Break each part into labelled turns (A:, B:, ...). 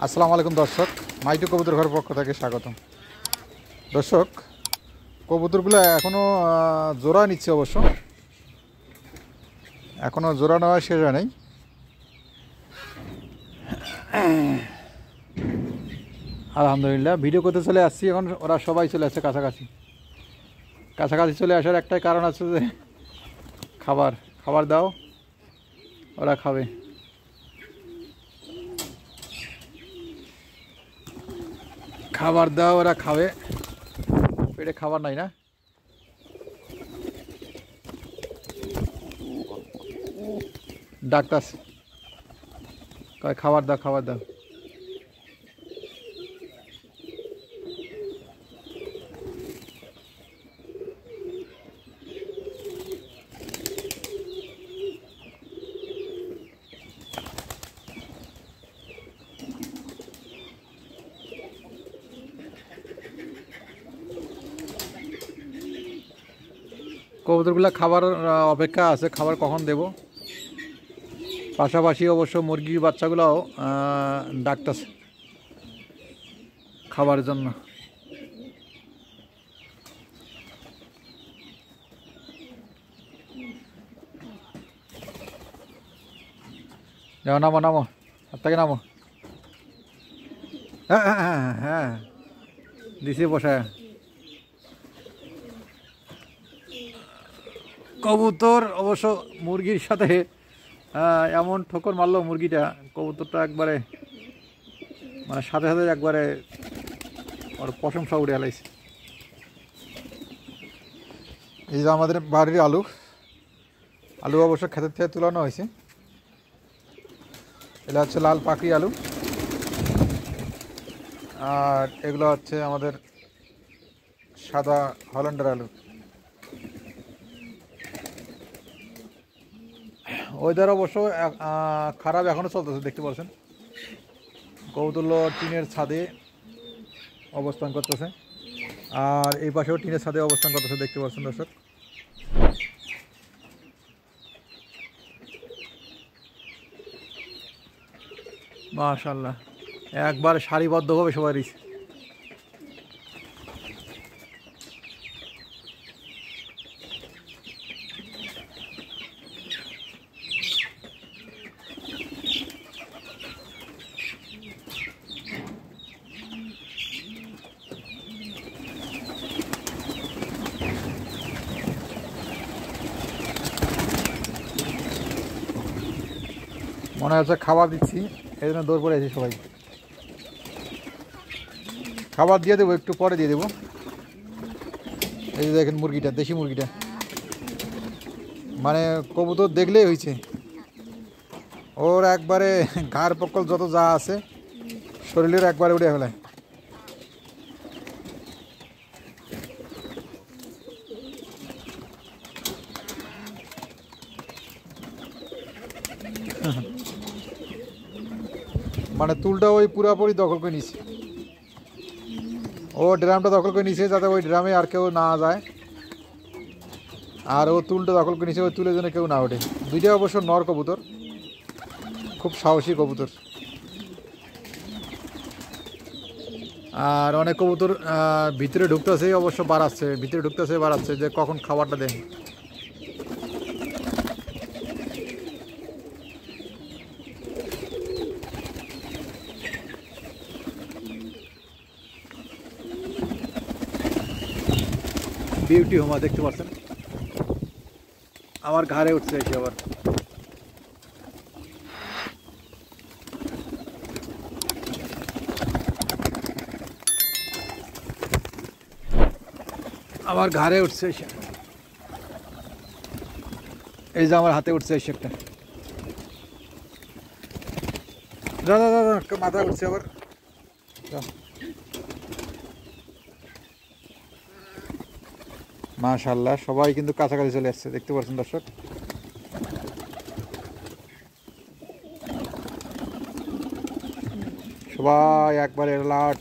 A: আসসালামু আলাইকুম দর্শক, মাইটু কবুতর ঘরের পক্ষ থেকে স্বাগতম। দর্শক, কবুতরগুলো এখনও জোড়া নিচ্ছে, অবশ্য এখনও জোড়া নেওয়া শেষ হয় নাই। আলহামদুলিল্লাহ ভিডিও করতে চলে আসছি। এখন ওরা সবাই চলে আসছে কাছাকাছি। কাছাকাছি চলে আসার একটাই কারণ আছে যে খাবার খাবার দাও, ওরা খাবে। খাবার দাও, ওরা খাবে। পেটে খাবার নাই না? ডাক্তার কয় খাবার দাও, খাবার দাও। কবুতরগুলো খাবার অপেক্ষা আছে, খাবার কখন দেব। পাশাপাশি অবশ্য মুরগির বাচ্চাগুলোও ডাকতেছে খাবারের জন্য। যাও, নামো নামো, হাত থেকে নামো। হ্যাঁ হ্যাঁ হ্যাঁ হ্যাঁ, দিছি বসায়। কবুতর অবশ্য মুরগির সাথে এমন ঠোকর মারলো মুরগিটা, কবুতরটা একবারে মানে সাথে সাথে একবারে ওর প্রশংসা উড়ে এলাইছে। এই যে আমাদের বাড়ির আলু, আলু অবশ্য ক্ষেতের থেকে তুলানো হয়েছে। এটা হচ্ছে লাল পাকড়ি আলু, আর এগুলো হচ্ছে আমাদের সাদা হল্যান্ডার আলু। ওয়েদার অবশ্য খারাপ এখনও চলতেছে, দেখতে পাচ্ছেন। কবুতরগুলো টিনের ছাদে অবস্থান করতেছে, আর এই পাশেও টিনের ছাদে অবস্থান করতেছে, দেখতে পাচ্ছেন দর্শক। মাশাআল্লাহ, একবার সারিবদ্ধভাবে সবাই রয়েছে। মনে হচ্ছে খাবার দিচ্ছি, এই জন্য দৌড় পড়ে আছি সবাই। খাবার দিয়ে দেবো, একটু পরে দিয়ে দেবো। এই যে দেখেন মুরগিটা, দেশি মুরগিটা, মানে কবুতর দেখলেই হয়েছে ওর একবারে ঘাড় পকল যত যা আছে শরীরের একবারে উড়ে ফেলায়। মানে তুলটা ওই পুরাপুরি দখল করে নিছে, ও ড্রামটা দখল করে নিছে যাতে ওই ড্রামে আর কেউ না যায়, আর ও তুলটা দখল করে নিছে ওই তুলের জন্য কেউ না ওঠে। দুইটা অবশ্য নর কবুতর, খুব সাহসী কবুতর। আর অনেক কবুতর ভিতরে ঢুকতেছে, অবশ্য বাড়াচ্ছে, ভিতরে ঢুকতেছে বাড়াচ্ছে যে কখন খাবারটা দেয়। বিউটি হোমা দেখতে পাচ্ছেন আমার ঘাড়ে উঠছে এসে, আবার আমার ঘাড়ে উঠছে এসে। এই যে আমার হাতে উঠছে এসে একটা, দাদা দাদা মাথায় উঠছে আবার। মাশাআল্লাহ, সবাই কিন্তু কাছাকাছি চলে আসছে, দেখতে পাচ্ছেন দর্শক। সবাই একবারে লাট।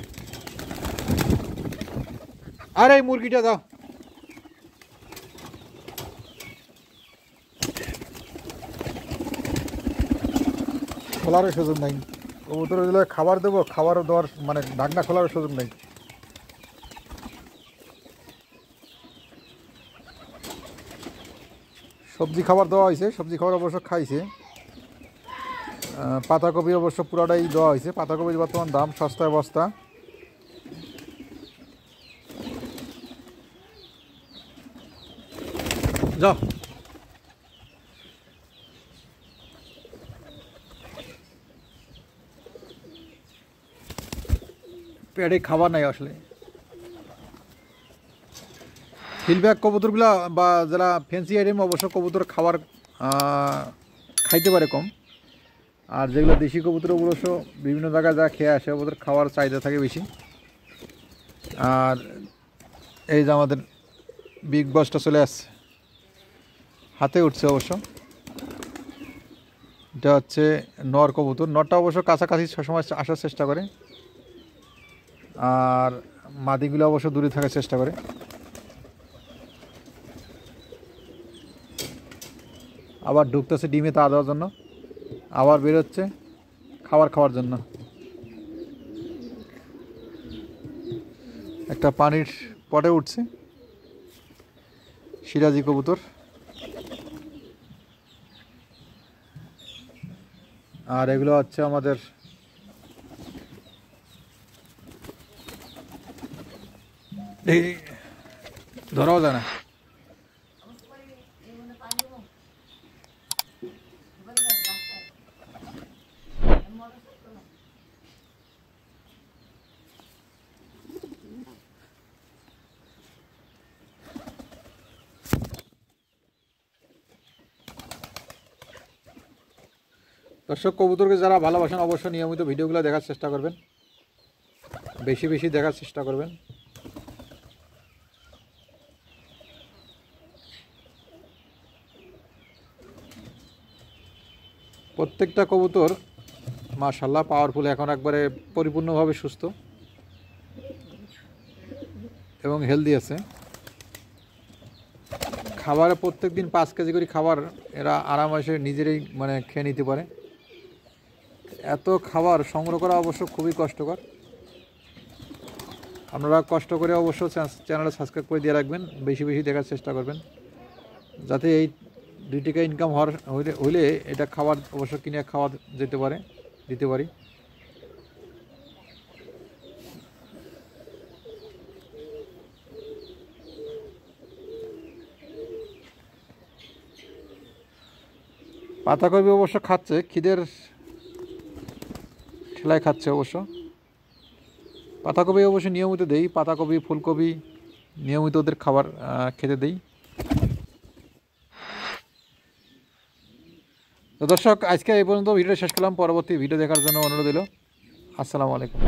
A: আরে এই মুরগিটা দাও, খোলারও সুযোগ নাই। কবুতর দিলে খাবার দেবো, খাবার দেওয়ার মানে ঢাকনা খোলার সুযোগ নেই। সবজি খাবার দেওয়া হয়েছে, সবজি খাবার অবশ্য খাইছে। পাতাকপি অবশ্য পুরাটাই দেওয়া হয়েছে। পাতাকপির বর্তমান দাম সস্তায় বস্তা। যাও, পেটে খাবার নাই আসলে। ফিল্ডব্যাক কবুতরগুলা বা যারা ফ্যান্সি আইটেম অবশ্য কবুতর খাবার খাইতে পারে কম। আর যেগুলো দেশি কবুতর অবশ্য বিভিন্ন জায়গায় যা খেয়ে আসে, ওদের খাওয়ার চাহিদা থাকে বেশি। আর এই যে আমাদের বিগ বসটা চলে আসছে, হাতে উঠছে অবশ্য। এটা হচ্ছে নর কবুতর। নরটা অবশ্য কাছাকাছি সবসময় আসার চেষ্টা করে, আর মাদিগুলো অবশ্য দূরে থাকার চেষ্টা করে। আবার ঢুকতেছে ডিমে তা দেওয়ার জন্য, আবার বেরোচ্ছে খাওয়ার জন্য। একটা পানির পটে উঠছে সিরাজি কবুতর। আর এগুলো হচ্ছে আমাদের এই ধরাও যায় না। দর্শক, কবুতরকে যারা ভালোবাসেন অবশ্যই নিয়মিত ভিডিওগুলো দেখার চেষ্টা করবেন, বেশি বেশি দেখার চেষ্টা করবেন। প্রত্যেকটা কবুতর মাশাআল্লাহ পাওয়ারফুল, এখন একবারে পরিপূর্ণভাবে সুস্থ এবং হেলদি আছে। খাবারে প্রত্যেক দিন 5 কেজি করে খাবার এরা আরামসে নিজেরাই মানে খেয়ে নিতে পারে। এত খাবার সংগ্রহ করা অবশ্য খুবই কষ্টকর। আপনারা কষ্ট করে অবশ্য চ্যানেলে সাবস্ক্রাইব করে দিয়ে রাখবেন, বেশি বেশি দেখার চেষ্টা করবেন, যাতে এই 2 টাকা ইনকাম হইলে এটা খাবার অবশ্য কিনে খাওয়া দিতে পারি। পাতাকপি অবশ্য খাচ্ছে, খিদের ঠেলায় খাচ্ছে অবশ্য। পাতাকপি অবশ্য নিয়মিত দেই, পাতাকপি ফুলকপি নিয়মিত ওদের খাবার খেতে দেই। তো দর্শক, আজকে এই পর্যন্ত ভিডিওটা শেষ করলাম। পরবর্তী ভিডিও দেখার জন্য অনুরোধ রইল। আসসালামু আলাইকুম।